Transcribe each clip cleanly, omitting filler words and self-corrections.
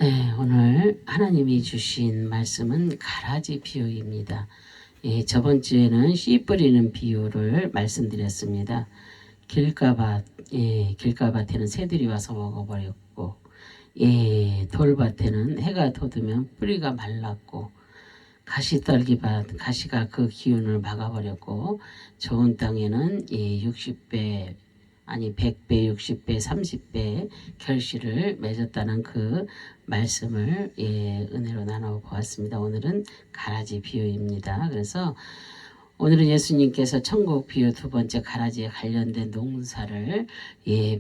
네, 오늘 하나님이 주신 말씀은 가라지 비유입니다. 저번 주에는 씨 뿌리는 비유를 말씀드렸습니다. 길가밭, 길가밭에는 새들이 와서 먹어버렸고, 돌밭에는 해가 돋으면 뿌리가 말랐고, 가시떨기밭, 가시가 그 기운을 막아버렸고, 좋은 땅에는 60배, 아니 100배, 60배, 30배 결실을 맺었다는 그 말씀을 은혜로 나눠보았습니다. 오늘은 가라지 비유입니다. 그래서 오늘은 예수님께서 천국 비유 두 번째 가라지에 관련된 농사를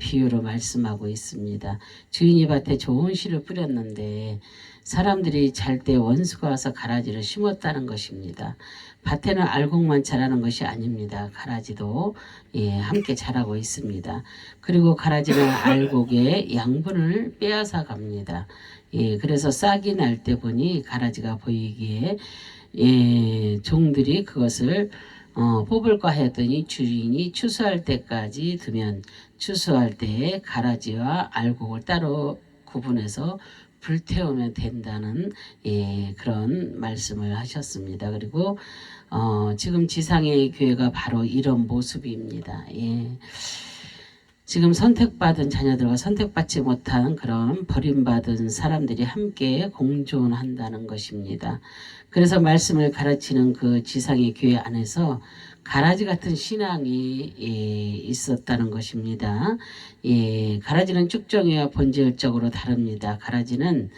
비유로 말씀하고 있습니다. 주인이 밭에 좋은 씨를 뿌렸는데 사람들이 잘 때 원수가 와서 가라지를 심었다는 것입니다. 밭에는 알곡만 자라는 것이 아닙니다. 가라지도 함께 자라고 있습니다. 그리고 가라지는 알곡의 양분을 빼앗아 갑니다. 그래서 싹이 날 때 보니 가라지가 보이기에 종들이 그것을 뽑을까 했더니 주인이 추수할 때까지 두면 추수할 때에 가라지와 알곡을 따로 구분해서 불태우면 된다는 그런 말씀을 하셨습니다. 그리고 지금 지상의 교회가 바로 이런 모습입니다. 지금 선택받은 자녀들과 선택받지 못한 그런 버림받은 사람들이 함께 공존한다는 것입니다. 그래서 말씀을 가르치는 그 지상의 교회 안에서 가라지 같은 신앙이 있었다는 것입니다. 가라지는 쭉정이와 본질적으로 다릅니다. 가라지는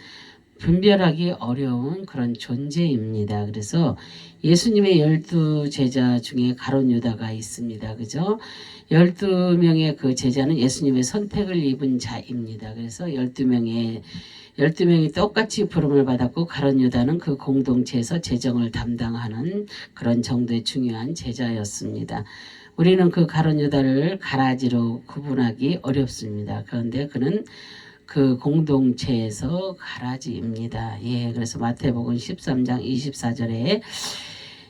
분별하기 어려운 그런 존재입니다. 그래서 예수님의 12제자 중에 가룟 유다가 있습니다. 그죠? 12명의 그 제자는 예수님의 선택을 입은 자입니다. 그래서 12명이 똑같이 부름을 받았고 가룟 유다는 그 공동체에서 재정을 담당하는 그런 정도의 중요한 제자였습니다. 우리는 그 가룟 유다를 가라지로 구분하기 어렵습니다. 그런데 그는 그 공동체에서 가라지입니다. 그래서 마태복음 13장 24절에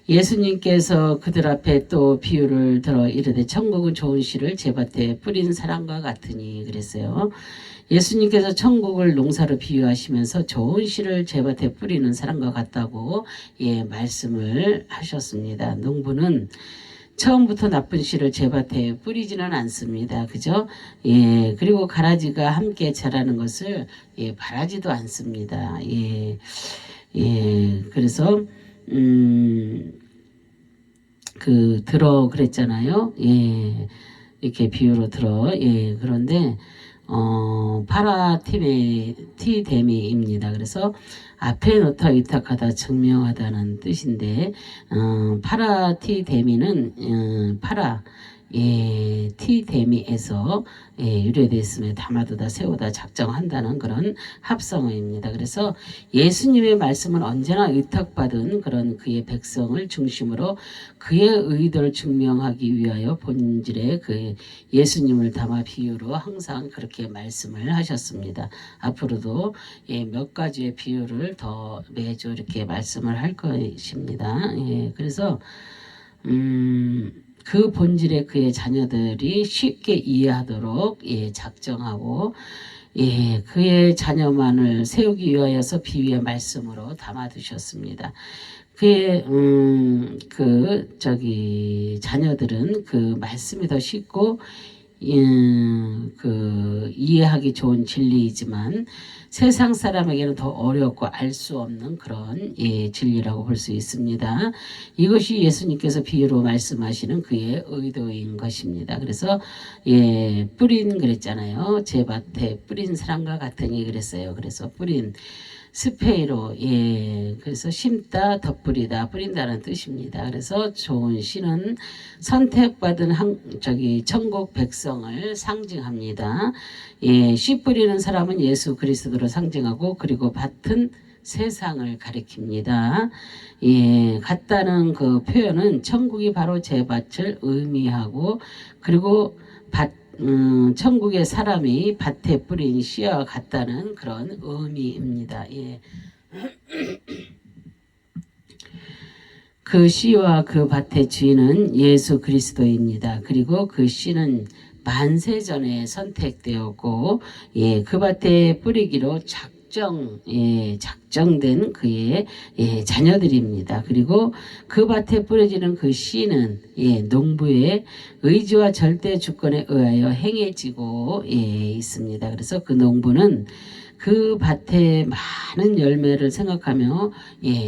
예수님께서 그들 앞에 또 비유를 들어 이르되 천국은 좋은 씨를 제 밭에 뿌린 사람과 같으니 그랬어요. 예수님께서 천국을 농사로 비유하시면서 좋은 씨를 제 밭에 뿌리는 사람과 같다고 말씀을 하셨습니다. 농부는 처음부터 나쁜 씨를 제 밭에 뿌리지는 않습니다. 그죠? 그리고 가라지가 함께 자라는 것을 바라지도 않습니다. 그래서 들어 그랬잖아요. 이렇게 비유로 들어. 그런데 파라티데미입니다. 그래서 앞에 놓다 위탁하다 증명하다는 뜻인데 파라티데미는 티데미에서 유래됐음에 담아두다 세우다 작정한다는 그런 합성어입니다. 그래서 예수님의 말씀은 언제나 의탁받은 그런 그의 백성을 중심으로 그의 의도를 증명하기 위하여 본질의 그 예수님을 담아 비유로 항상 그렇게 말씀을 하셨습니다. 앞으로도 몇 가지의 비유를 더 매주 이렇게 말씀을 할 것입니다. 그래서 그 본질의 그의 자녀들이 쉽게 이해하도록 작정하고 그의 자녀만을 세우기 위하여서 비유의 말씀으로 담아두셨습니다. 그의 자녀들은 그 말씀이 더 쉽고 이해하기 좋은 진리이지만 세상 사람에게는 더 어렵고 알 수 없는 그런 진리라고 볼 수 있습니다. 이것이 예수님께서 비유로 말씀하시는 그의 의도인 것입니다. 그래서 뿌린 그랬잖아요. 제 밭에 뿌린 사람과 같으니 그랬어요. 그래서 뿌린 스페이로 그래서 심다 덧뿌리다 뿌린다는 뜻입니다. 그래서 좋은 씨는 선택받은 천국 백성을 상징합니다. 씨 뿌리는 사람은 예수 그리스도를 상징하고 그리고 밭은 세상을 가리킵니다. 같다는 그 표현은 천국이 바로 제 밭을 의미하고 그리고 천국의 사람이 밭에 뿌린 씨와 같다는 그런 의미입니다. 그 씨와 그 밭의 주인은 예수 그리스도입니다. 그리고 그 씨는 만세전에 선택되었고 그 밭에 뿌리기로 작정된 그의 자녀들입니다. 그리고 그 밭에 뿌려지는 그 씨는 농부의 의지와 절대 주권에 의하여 행해지고 있습니다. 그래서 그 농부는 그 밭에 많은 열매를 생각하며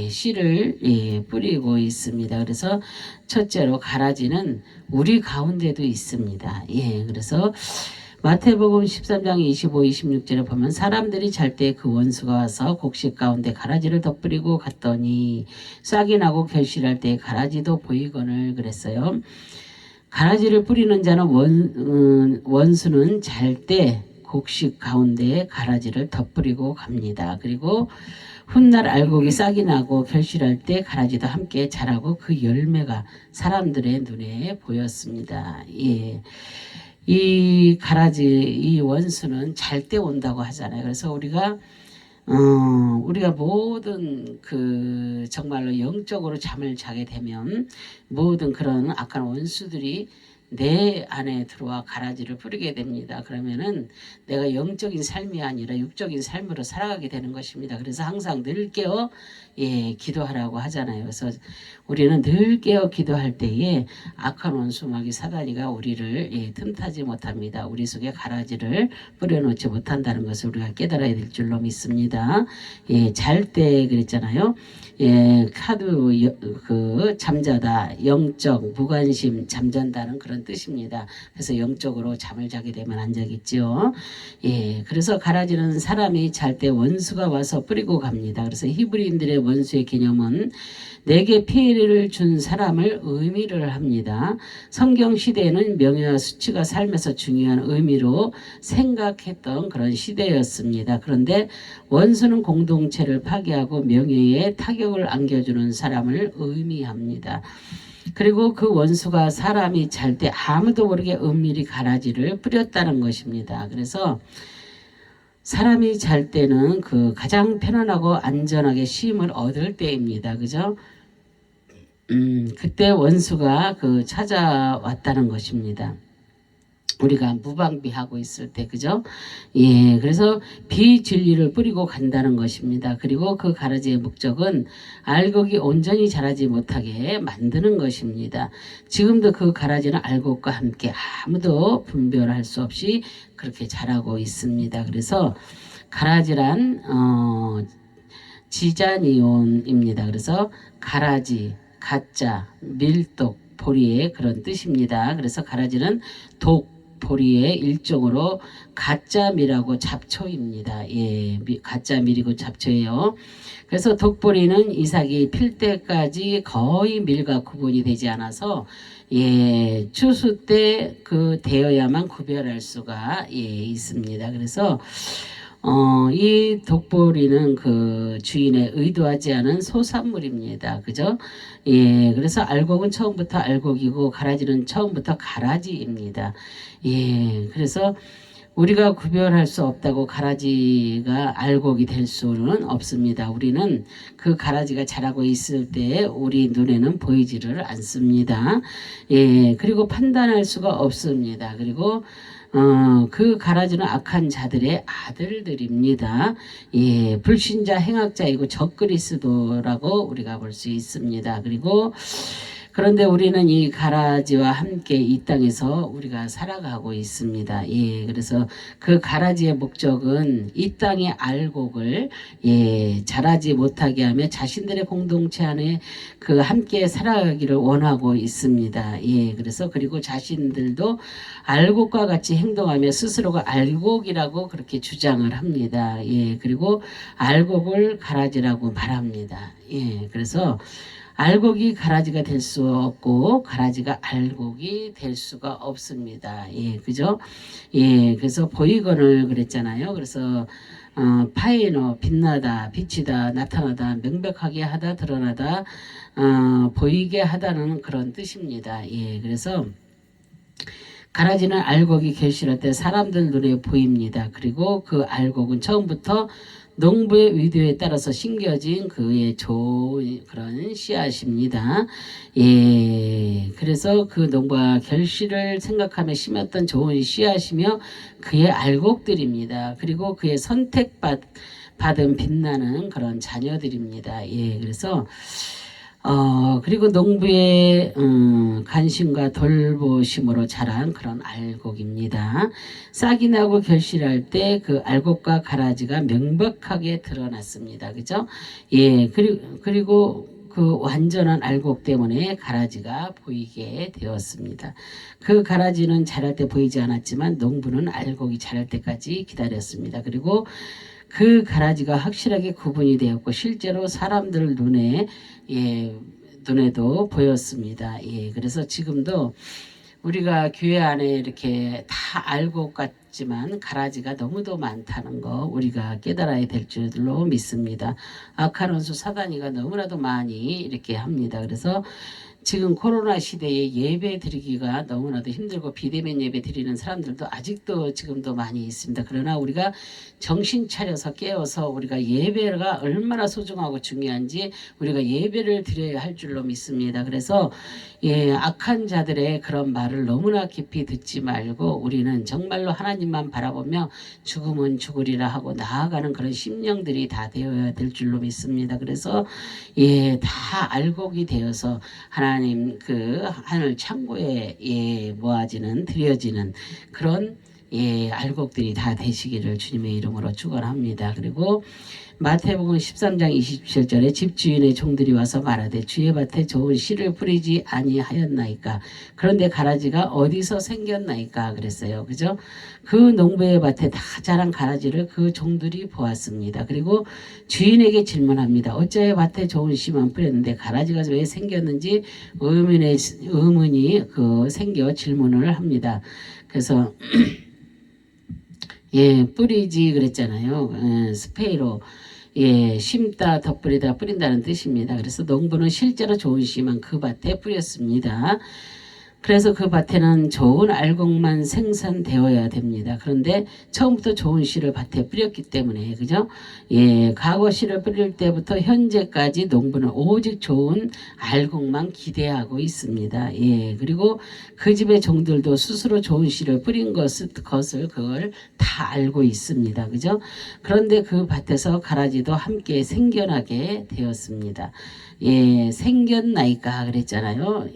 씨를 뿌리고 있습니다. 그래서 첫째로 가라지는 우리 가운데도 있습니다. 그래서 마태복음 13장 25, 26절에 보면 사람들이 잘 때 그 원수가 와서 곡식 가운데 가라지를 덧뿌리고 갔더니 싹이 나고 결실할 때 가라지도 보이거늘 그랬어요. 가라지를 뿌리는 자는 원수는 잘 때 곡식 가운데 가라지를 덧뿌리고 갑니다. 그리고 훗날 알곡이 싹이 나고 결실할 때 가라지도 함께 자라고 그 열매가 사람들의 눈에 보였습니다. 이 가라지, 이 원수는 잘 때 온다고 하잖아요. 그래서 우리가 모든 정말로 영적으로 잠을 자게 되면 모든 그런 악한 원수들이 내 안에 들어와 가라지를 뿌리게 됩니다. 그러면은 내가 영적인 삶이 아니라 육적인 삶으로 살아가게 되는 것입니다. 그래서 항상 늘 깨어 기도하라고 하잖아요. 그래서 우리는 늘 깨어 기도할 때에 악한 원수 마귀 사단이가 우리를 틈타지 못합니다. 우리 속에 가라지를 뿌려놓지 못한다는 것을 우리가 깨달아야 될 줄로 믿습니다. 잘 때 그랬잖아요. 잠자다, 영적, 무관심, 잠잔다는 그런 뜻입니다. 그래서 영적으로 잠을 자게 되면 안 자겠죠. 그래서 가라지는 사람이 잘 때 원수가 와서 뿌리고 갑니다. 그래서 히브리인들의 원수의 개념은 내게 피해를 준 사람을 의미를 합니다. 성경 시대에는 명예와 수치가 삶에서 중요한 의미로 생각했던 그런 시대였습니다. 그런데 원수는 공동체를 파괴하고 명예에 타격을 안겨주는 사람을 의미합니다. 그리고 그 원수가 사람이 잘 때 아무도 모르게 은밀히 가라지를 뿌렸다는 것입니다. 그래서 사람이 잘 때는 가장 편안하고 안전하게 쉼을 얻을 때입니다. 그죠? 그때 원수가 찾아왔다는 것입니다. 우리가 무방비하고 있을 때, 그죠? 그래서 비진리를 뿌리고 간다는 것입니다. 그리고 그 가라지의 목적은 알곡이 온전히 자라지 못하게 만드는 것입니다. 지금도 그 가라지는 알곡과 함께 아무도 분별할 수 없이 그렇게 자라고 있습니다. 그래서 가라지란 지자니온입니다. 그래서 가라지, 가짜, 밀독, 보리의 그런 뜻입니다. 그래서 가라지는 독, 보리의 일종으로 가짜밀하고 잡초입니다. 가짜밀이고 잡초예요. 그래서 독보리는 이삭이 필 때까지 거의 밀과 구분이 되지 않아서 추수 때 되어야만 구별할 수가 있습니다. 그래서 이 독보리는 주인의 의도하지 않은 소산물입니다. 그죠? 그래서 알곡은 처음부터 알곡이고 가라지는 처음부터 가라지입니다. 그래서 우리가 구별할 수 없다고 가라지가 알곡이 될 수는 없습니다. 우리는 그 가라지가 자라고 있을 때 우리 눈에는 보이지를 않습니다. 그리고 판단할 수가 없습니다. 그리고 그 가라지는 악한 자들의 아들들입니다. 불신자 행악자이고 적그리스도라고 우리가 볼 수 있습니다. 그런데 우리는 이 가라지와 함께 이 땅에서 우리가 살아가고 있습니다. 그래서 그 가라지의 목적은 이 땅의 알곡을 자라지 못하게 하며 자신들의 공동체 안에 함께 살아가기를 원하고 있습니다. 그래서 그리고 자신들도 알곡과 같이 행동하며 스스로가 알곡이라고 그렇게 주장을 합니다. 그리고 알곡을 가라지라고 말합니다. 그래서 알곡이 가라지가 될 수 없고 가라지가 알곡이 될 수가 없습니다. 그죠? 그래서 보이거늘 그랬잖아요. 그래서 파이너 빛나다, 비치다, 나타나다, 명백하게 하다, 드러나다, 보이게 하다는 그런 뜻입니다. 그래서 가라지는 알곡이 결실할 때 사람들 눈에 보입니다. 그리고 그 알곡은 처음부터 농부의 의도에 따라서 심겨진 그의 좋은 그런 씨앗입니다. 예, 그래서 그 농부가 결실을 생각하며 심었던 좋은 씨앗이며 그의 알곡들입니다. 그리고 그의 받은 빛나는 그런 자녀들입니다. 예, 그래서 그리고 농부의 관심과 돌보심으로 자란 그런 알곡입니다. 싹이 나고 결실할 때 그 알곡과 가라지가 명백하게 드러났습니다. 그죠? 예, 그리고 그 완전한 알곡 때문에 가라지가 보이게 되었습니다. 그 가라지는 자랄 때 보이지 않았지만 농부는 알곡이 자랄 때까지 기다렸습니다. 그리고 그 가라지가 확실하게 구분이 되었고 실제로 사람들 눈에도 보였습니다. 예, 그래서 지금도 우리가 교회 안에 이렇게 다 알고 같지만 가라지가 너무도 많다는 거 우리가 깨달아야 될 줄로 믿습니다. 악한 원수 사단이가 너무나도 많이 이렇게 합니다. 그래서 지금 코로나 시대에 예배 드리기가 너무나도 힘들고 비대면 예배 드리는 사람들도 아직도 지금도 많이 있습니다. 그러나 우리가 정신 차려서 깨어서 우리가 예배가 얼마나 소중하고 중요한지 우리가 예배를 드려야 할 줄로 믿습니다. 그래서 악한 자들의 그런 말을 너무나 깊이 듣지 말고 우리는 정말로 하나님만 바라보며 죽으면 죽으리라 하고 나아가는 그런 심령들이 다 되어야 될 줄로 믿습니다. 그래서 다 알곡이 되어서 하나님 그 하늘 창고에 모아지는 드려지는 그런 알곡들이 다 되시기를 주님의 이름으로 축원합니다. 그리고 마태복음 13장 27절에 집주인의 종들이 와서 말하되 주의 밭에 좋은 씨를 뿌리지 아니하였나이까 그런데 가라지가 어디서 생겼나이까 그랬어요. 그죠? 그 농부의 밭에 다 자란 가라지를 그 종들이 보았습니다. 그리고 주인에게 질문합니다. 어째 밭에 좋은 씨만 뿌렸는데 가라지가 왜 생겼는지 의문이 생겨 질문을 합니다. 그래서 뿌리지 그랬잖아요. 스페이로 심다 덧뿌리다 뿌린다는 뜻입니다. 그래서 농부는 실제로 좋은 씨만 그 밭에 뿌렸습니다. 그래서 그 밭에는 좋은 알곡만 생산되어야 됩니다. 그런데 처음부터 좋은 씨를 밭에 뿌렸기 때문에 그죠? 과거 씨를 뿌릴 때부터 현재까지 농부는 오직 좋은 알곡만 기대하고 있습니다. 그리고 그 집의 종들도 스스로 좋은 씨를 뿌린 것을 그걸 다 알고 있습니다. 그죠? 그런데 그 밭에서 가라지도 함께 생겨나게 되었습니다. 생겼나이까 그랬잖아요.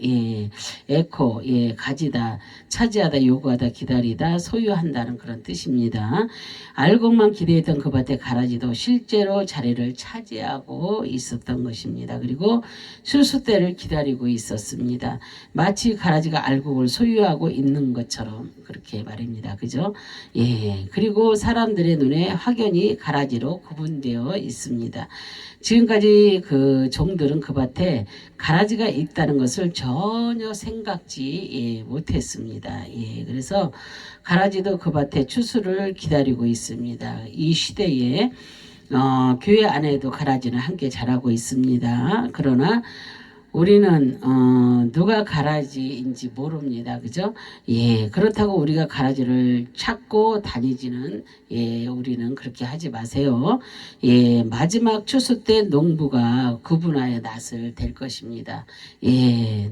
에코, 가지다, 차지하다, 요구하다, 기다리다, 소유한다는 그런 뜻입니다. 알곡만 기대했던 그 밭의 가라지도 실제로 자리를 차지하고 있었던 것입니다. 그리고 수수 때를 기다리고 있었습니다. 마치 가라지가 알곡을 소유하고 있는 것처럼 그렇게 말입니다. 그죠? 그리고 사람들의 눈에 확연히 가라지로 구분되어 있습니다. 지금까지 그 종들은 그 밭에 가라지가 있다는 것을 전혀 생각지 못했습니다. 그래서 가라지도 그 밭에 추수를 기다리고 있습니다. 이 시대에 교회 안에도 가라지는 함께 자라고 있습니다. 그러나 우리는 누가 가라지인지 모릅니다. 그죠? 그렇다고 우리가 가라지를 찾고 다니지는 우리는 그렇게 하지 마세요. 마지막 추수 때 농부가 구분하여 낫을 댈 것입니다.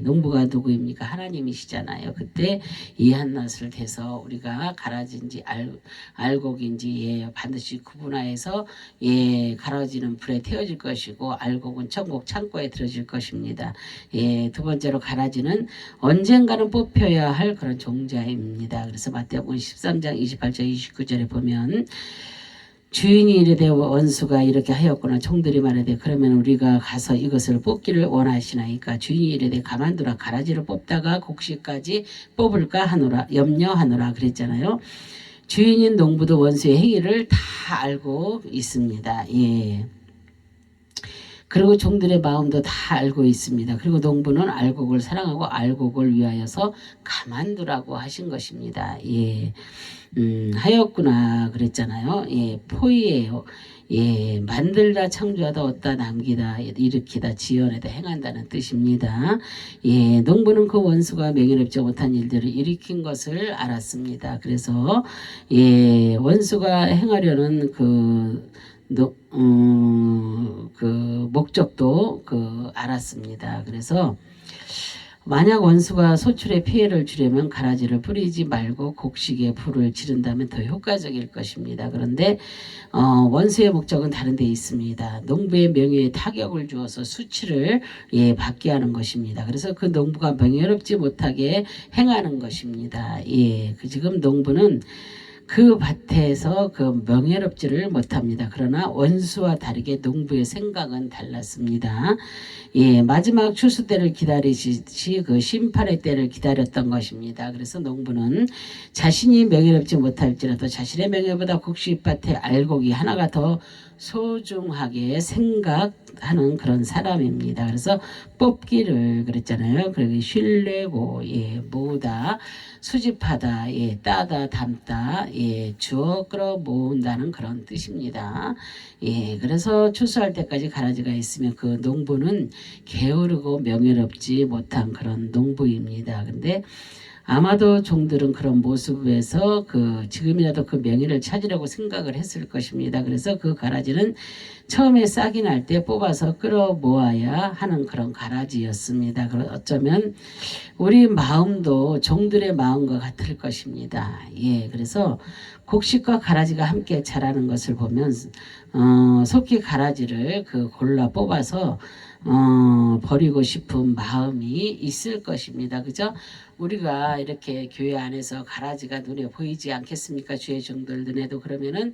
농부가 누구입니까? 하나님이시잖아요. 그때 이 한낫을 대서 우리가 가라지인지 알곡인지 반드시 구분하여서 가라지는 불에 태워질 것이고 알곡은 천국 창고에 들어질 것입니다. 두 번째로 가라지는 언젠가는 뽑혀야 할 그런 종자입니다. 그래서 마태복음 13장 28절 29절에 보면 주인이 이르되 원수가 이렇게 하였구나. 종들이 말하되 그러면 우리가 가서 이것을 뽑기를 원하시나이까. 주인이 이르되 가만두라. 가라지를 뽑다가 곡식까지 뽑을까 하노라. 염려하노라 그랬잖아요. 주인인 농부도 원수의 행위를 다 알고 있습니다. 그리고 종들의 마음도 다 알고 있습니다. 그리고 농부는 알곡을 사랑하고 알곡을 위하여서 가만두라고 하신 것입니다. 예, 하였구나 그랬잖아요. 예, 포이예요. 예, 만들다 창조하다 얻다 남기다 일으키다 지연하다 행한다는 뜻입니다. 예, 농부는 그 원수가 명예롭지 못한 일들을 일으킨 것을 알았습니다. 그래서 예, 원수가 행하려는 그 목적도 알았습니다. 그래서 만약 원수가 소출에 피해를 주려면 가라지를 뿌리지 말고 곡식에 불을 지른다면 더 효과적일 것입니다. 그런데 원수의 목적은 다른 데 있습니다. 농부의 명예에 타격을 주어서 수치를 받게 하는 것입니다. 그래서 그 농부가 명예롭지 못하게 행하는 것입니다. 예, 지금 농부는 그 밭에서 그 명예롭지를 못합니다. 그러나 원수와 다르게 농부의 생각은 달랐습니다. 예, 마지막 추수 때를 기다리시듯이 그 심판의 때를 기다렸던 것입니다. 그래서 농부는 자신이 명예롭지 못할지라도 자신의 명예보다 곡식밭의 알곡이 하나가 더 소중하게 생각하는 그런 사람입니다. 그래서 뽑기를 그랬잖아요. 그리고 신뢰고 모으다 수집하다 따다 담다 주워 끌어 모은다는 그런 뜻입니다. 그래서 추수할 때까지 가라지가 있으면 그 농부는 게으르고 명예롭지 못한 그런 농부입니다. 근데 아마도 종들은 그런 모습에서 지금이라도 그 명예를 찾으려고 생각을 했을 것입니다. 그래서 그 가라지는 처음에 싹이 날 때 뽑아서 끌어 모아야 하는 그런 가라지였습니다. 어쩌면 우리 마음도 종들의 마음과 같을 것입니다. 그래서 곡식과 가라지가 함께 자라는 것을 보면 속히 가라지를 골라 뽑아서 버리고 싶은 마음이 있을 것입니다. 그죠? 우리가 이렇게 교회 안에서 가라지가 눈에 보이지 않겠습니까? 주의 종들 눈에도 그러면은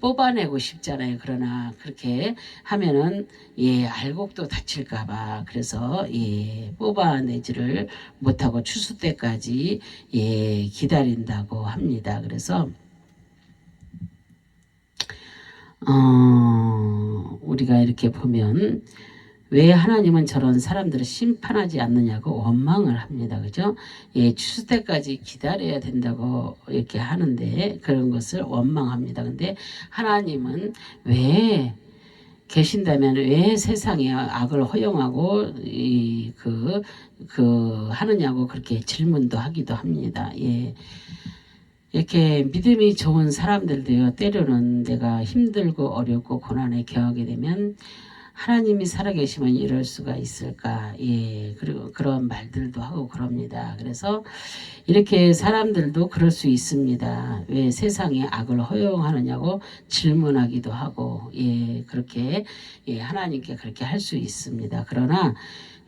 뽑아내고 싶잖아요. 그러나 그렇게 하면은 알곡도 다칠까봐 그래서 뽑아내지를 못하고 추수 때까지 기다린다고 합니다. 그래서 우리가 이렇게 보면 왜 하나님은 저런 사람들을 심판하지 않느냐고 원망을 합니다. 그죠? 추수 때까지 기다려야 된다고 이렇게 하는데 그런 것을 원망합니다. 근데 하나님은 왜 계신다면 왜 세상에 악을 허용하고 하느냐고 그렇게 질문도 하기도 합니다. 이렇게 믿음이 좋은 사람들도요, 때로는 내가 힘들고 어렵고 고난에 겨하게 되면 하나님이 살아계시면 이럴 수가 있을까? 그리고 그런 말들도 하고 그럽니다. 그래서 이렇게 사람들도 그럴 수 있습니다. 왜 세상에 악을 허용하느냐고 질문하기도 하고, 그렇게, 하나님께 그렇게 할 수 있습니다. 그러나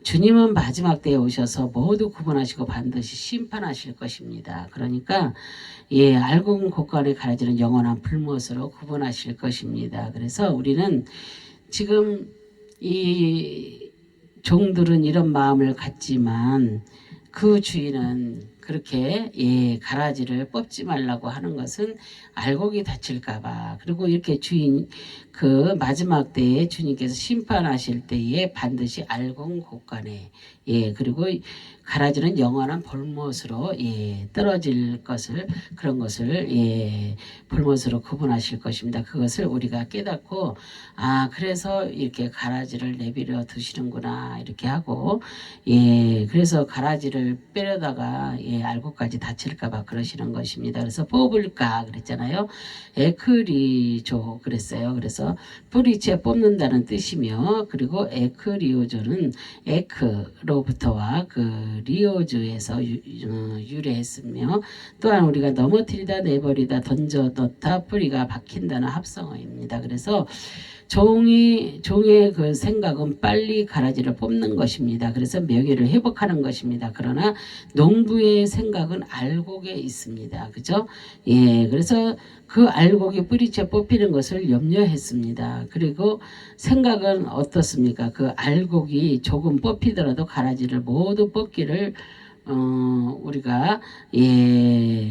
주님은 마지막 때에 오셔서 모두 구분하시고 반드시 심판하실 것입니다. 그러니까 알곡은 곡간에 가라지는 영원한 불못으로 구분하실 것입니다. 그래서 우리는 지금 이 종들은 이런 마음을 갖지만 그 주인은 그렇게 가라지를 뽑지 말라고 하는 것은 알곡이 다칠까봐 그리고 이렇게 주인 마지막 때에 주님께서 심판하실 때에 반드시 알곡 곳간에 그리고 가라지는 영원한 볼못으로 떨어질 것을 그런 것을 볼못으로 구분하실 것입니다. 그것을 우리가 깨닫고 그래서 이렇게 가라지를 내버려 두시는구나 이렇게 하고 그래서 가라지를 빼려다가 알곡까지 다칠까봐 그러시는 것입니다. 그래서 뽑을까 그랬잖아요. 에크리조 그랬어요. 그래서 뿌리째 뽑는다는 뜻이며 그리고 에크리오조는 에크로부터와 리오즈에서 유래했으며 또한 우리가 넘어뜨리다 내버리다 던져 넣다 뿌리가 박힌다는 합성어입니다. 그래서 종의 그 생각은 빨리 가라지를 뽑는 것입니다. 그래서 명예를 회복하는 것입니다. 그러나 농부의 생각은 알곡에 있습니다. 그죠? 그래서 그 알곡이 뿌리째 뽑히는 것을 염려했습니다. 그리고 생각은 어떻습니까? 그 알곡이 조금 뽑히더라도 가라지를 모두 뽑기를 우리가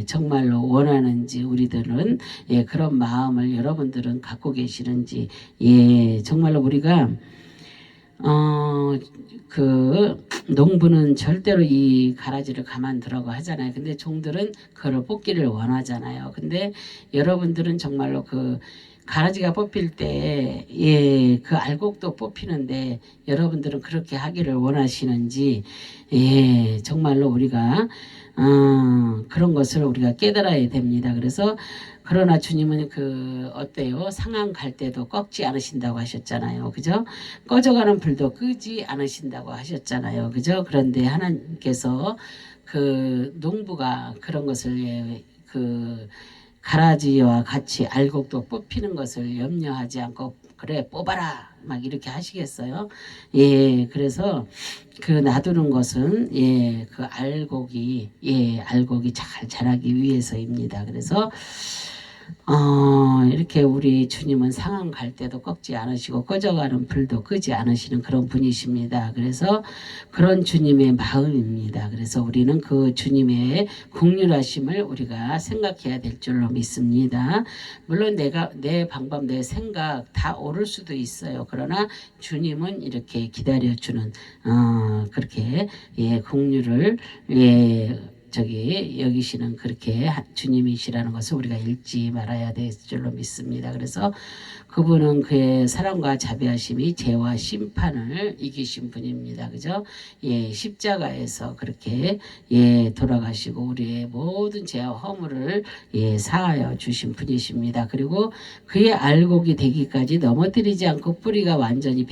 정말로 원하는지 우리들은 그런 마음을 여러분들은 갖고 계시는지 정말로 우리가 그 농부는 절대로 이 가라지를 가만두라고 하잖아요. 근데 종들은 그걸 뽑기를 원하잖아요. 근데 여러분들은 정말로 그 가라지가 뽑힐 때, 예, 그 알곡도 뽑히는데 여러분들은 그렇게 하기를 원하시는지, 예, 정말로 우리가, 그런 것을 우리가 깨달아야 됩니다. 그래서 그러나 주님은 그 어때요? 상황 갈 때도 꺾지 않으신다고 하셨잖아요. 그죠? 꺼져가는 불도 끄지 않으신다고 하셨잖아요. 그죠? 그런데 하나님께서 그 농부가 그런 것을 그 가라지와 같이 알곡도 뽑히는 것을 염려하지 않고 그래 뽑아라 막 이렇게 하시겠어요? 예, 그래서 그 놔두는 것은 그 알곡이 잘 자라기 위해서입니다. 그래서 이렇게 우리 주님은 상황 갈 때도 꺾지 않으시고 꺼져가는 불도 끄지 않으시는 그런 분이십니다. 그래서 그런 주님의 마음입니다. 그래서 우리는 그 주님의 긍휼하심을 우리가 생각해야 될 줄로 믿습니다. 물론 내 방법, 내 생각 다 옳을 수도 있어요. 그러나 주님은 이렇게 기다려주는 그렇게 긍휼을 여기시는 그렇게 주님이시라는 것을 우리가 잊지 말아야 될 줄로 믿습니다. 그래서 그분은 그의 사랑과 자비하심이 죄와 심판을 이기신 분입니다. 그죠? 십자가에서 그렇게 돌아가시고 우리의 모든 죄와 허물을 사하여 주신 분이십니다. 그리고 그의 알곡이 되기까지 넘어뜨리지 않고 뿌리가 완전히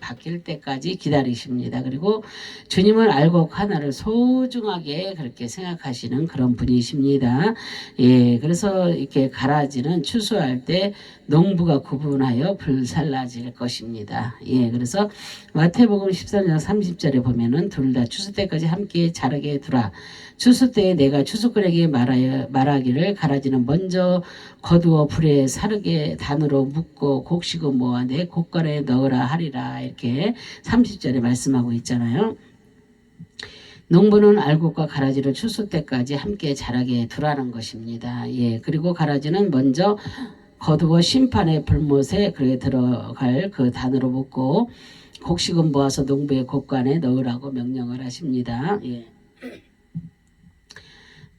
바뀔 때까지 기다리십니다. 그리고 주님은 알곡 하나를 소중하게 그렇게 생각하시는 그런 분이십니다. 그래서 이렇게 가라지는 추수할 때 농부가 구분하여 불살라질 것입니다. 그래서 마태복음 13장 30절에 보면은 둘 다 추수 때까지 함께 자라게 두라. 추수 때에 내가 추수꾼에게 말하기를 가라지는 먼저 거두어 불에 사르게 단으로 묶고 곡식은 모아 내 곡간에 넣으라 하리라. 이렇게 30절에 말씀하고 있잖아요. 농부는 알곡과 가라지를 추수 때까지 함께 자라게 두라는 것입니다. 그리고 가라지는 먼저 거두어 심판의 불못에 그에 들어갈 그 단으로 묶고 곡식은 모아서 농부의 곡간에 넣으라고 명령을 하십니다.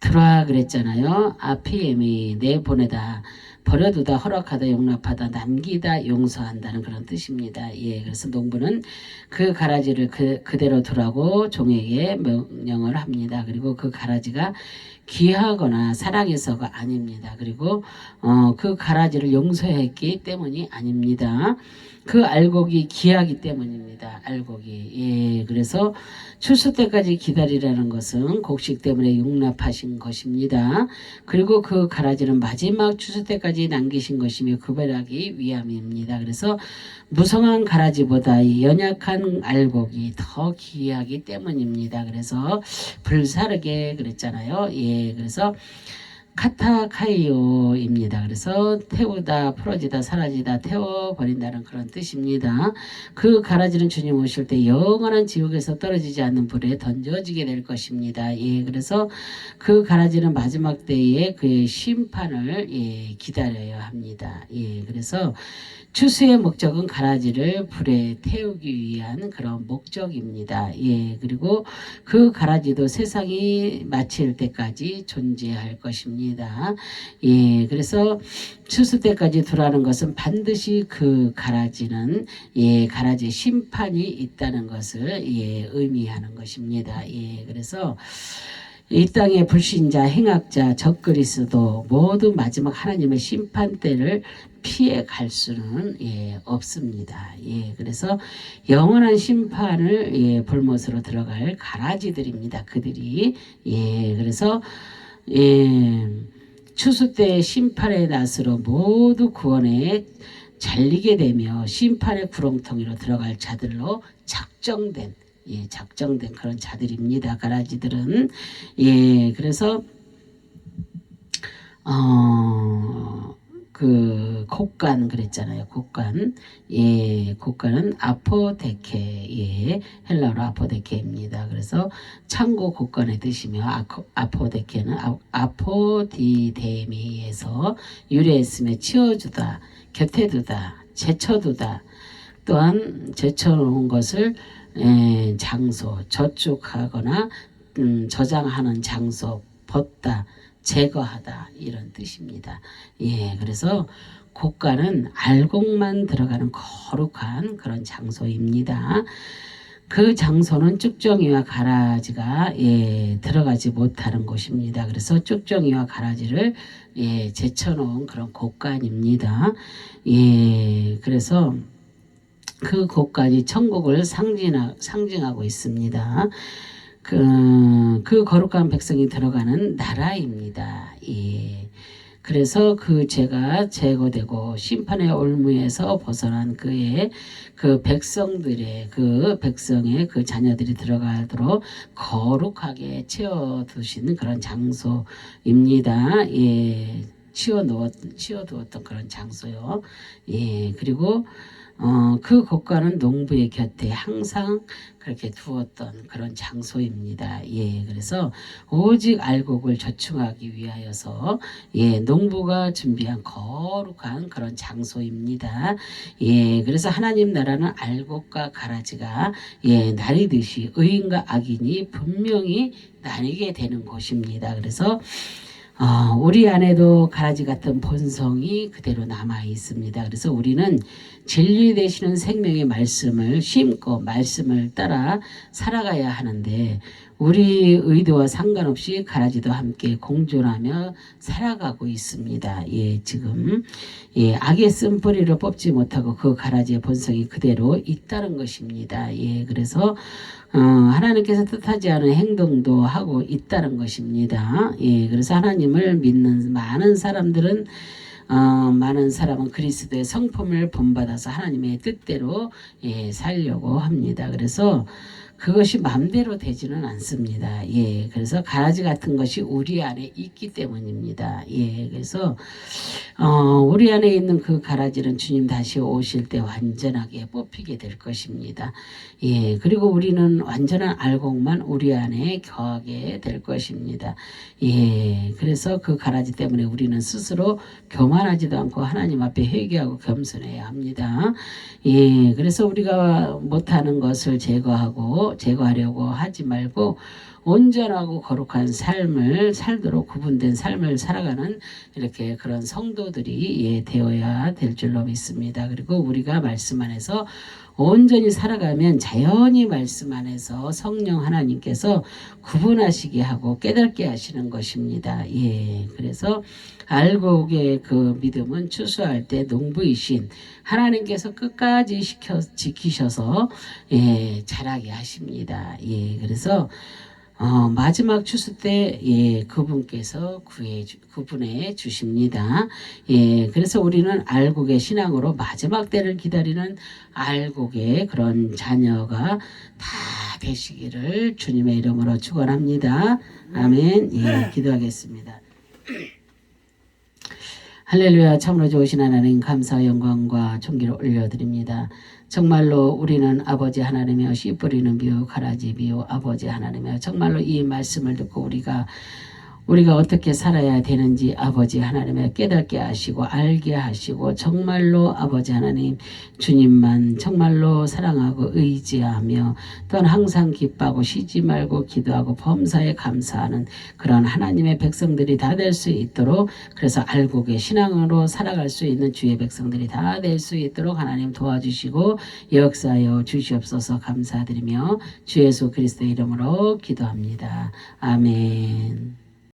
들어와 그랬잖아요. 아피엠이 내보내다 버려두다 허락하다 용납하다 남기다 용서한다는 그런 뜻입니다. 그래서 농부는 그 가라지를 그대로 두라고 종에게 명령을 합니다. 그리고 그 가라지가 귀하거나 사랑해서가 아닙니다. 그리고 그 가라지를 용서했기 때문이 아닙니다. 그 알곡이 귀하기 때문입니다. 알곡이. 그래서 추수 때까지 기다리라는 것은 곡식 때문에 용납하신 것입니다. 그리고 그 가라지는 마지막 추수 때까지 남기신 것이며 구별하기 위함입니다. 그래서 무성한 가라지보다 연약한 알곡이 더 귀하기 때문입니다. 그래서 불사르게 그랬잖아요. 그래서 카타카이오입니다. 그래서 태우다, 풀어지다, 사라지다, 태워버린다는 그런 뜻입니다. 그 가라지는 주님 오실 때 영원한 지옥에서 떨어지지 않는 불에 던져지게 될 것입니다. 그래서 그 가라지는 마지막 때에 그의 심판을 기다려야 합니다. 그래서 추수의 목적은 가라지를 불에 태우기 위한 그런 목적입니다. 그리고 그 가라지도 세상이 마칠 때까지 존재할 것입니다. 그래서 추수 때까지 두라는 것은 반드시 그 가라지는 가라지 심판이 있다는 것을 의미하는 것입니다. 그래서 이 땅의 불신자, 행악자, 적그리스도 모두 마지막 하나님의 심판 때를 피해 갈 수는 없습니다. 그래서 영원한 심판을 불못으로 들어갈 가라지들입니다. 그들이 그래서 추수 때 심판의 낫으로 모두 구원에 잘리게 되며 심판의 구렁텅이로 들어갈 자들로 작정된 그런 자들입니다. 가라지들은 그래서 그 곡간 그랬잖아요. 곡간 곡간은 아포데케 헬라어로 아포데케입니다. 그래서 창고 곡간의 뜻이며 아포데케는 아포디데미에서 유래했으며 치워주다, 곁에 두다, 제쳐두다. 또한 제쳐놓은 것을 장소, 저축하거나 저장하는 장소, 벗다, 제거하다 이런 뜻입니다. 예, 그래서 곡간은 알곡만 들어가는 거룩한 그런 장소입니다. 그 장소는 쭉정이와 가라지가 들어가지 못하는 곳입니다. 그래서 쭉정이와 가라지를 제쳐놓은 그런 곡간입니다. 그래서 그 곡간이 천국을 상징하고 있습니다. 그 거룩한 백성이 들어가는 나라입니다. 그래서 그 죄가 제거되고 심판의 올무에서 벗어난 그 백성의 그 자녀들이 들어가도록 거룩하게 채워두신 그런 장소입니다. 치워두었던 그런 장소요. 그리고 그 곡간은 농부의 곁에 항상 그렇게 두었던 그런 장소입니다. 그래서 오직 알곡을 저축하기 위하여서 농부가 준비한 거룩한 그런 장소입니다. 그래서 하나님 나라는 알곡과 가라지가 나뉘듯이 의인과 악인이 분명히 나뉘게 되는 곳입니다. 그래서 우리 안에도 가라지 같은 본성이 그대로 남아 있습니다. 그래서 우리는 진리 되시는 생명의 말씀을 심고 말씀을 따라 살아가야 하는데 우리 의도와 상관없이 가라지도 함께 공존하며 살아가고 있습니다. 지금 악의 쓴뿌리를 뽑지 못하고 그 가라지의 본성이 그대로 있다는 것입니다. 그래서 하나님께서 뜻하지 않은 행동도 하고 있다는 것입니다. 그래서 하나님을 믿는 많은 사람은 그리스도의 성품을 본받아서 하나님의 뜻대로 살려고 합니다. 그래서 그것이 마음대로 되지는 않습니다. 그래서 가라지 같은 것이 우리 안에 있기 때문입니다. 그래서 우리 안에 있는 그 가라지는 주님 다시 오실 때 완전하게 뽑히게 될 것입니다. 그리고 우리는 완전한 알곡만 우리 안에 거하게 될 것입니다. 그래서 그 가라지 때문에 우리는 스스로 교만하지도 않고 하나님 앞에 회개하고 겸손해야 합니다. 그래서 우리가 못하는 것을 제거하려고 하지 말고 온전하고 거룩한 삶을 살도록 구분된 삶을 살아가는 이렇게 그런 성도들이 되어야 될 줄로 믿습니다. 그리고 우리가 말씀 안에서 온전히 살아가면 자연히 말씀 안에서 성령 하나님께서 구분하시게 하고 깨닫게 하시는 것입니다. 그래서 알곡의 그 믿음은 추수할 때 농부이신 하나님께서 끝까지 지키셔서 자라게 하십니다. 그래서 마지막 추수 때 그분께서 구분해 주십니다. 그래서 우리는 알곡의 신앙으로 마지막 때를 기다리는 알곡의 그런 자녀가 다 되시기를 주님의 이름으로 축원합니다. 아멘. 기도하겠습니다. 할렐루야. 참으로 좋으신 하나님 감사와 영광과 존귀를 올려드립니다. 정말로 우리는 아버지 하나님이여 씨 뿌리는 비유 가라지 비유 아버지 하나님이여 정말로 이 말씀을 듣고 우리가 어떻게 살아야 되는지 아버지 하나님의 깨닫게 하시고 알게 하시고 정말로 아버지 하나님 주님만 정말로 사랑하고 의지하며 또한 항상 기뻐하고 쉬지 말고 기도하고 범사에 감사하는 그런 하나님의 백성들이 다 될 수 있도록 그래서 알곡의 신앙으로 살아갈 수 있는 주의 백성들이 다 될 수 있도록 하나님 도와주시고 역사하여 주시옵소서 감사드리며 주 예수 그리스도의 이름으로 기도합니다. 아멘.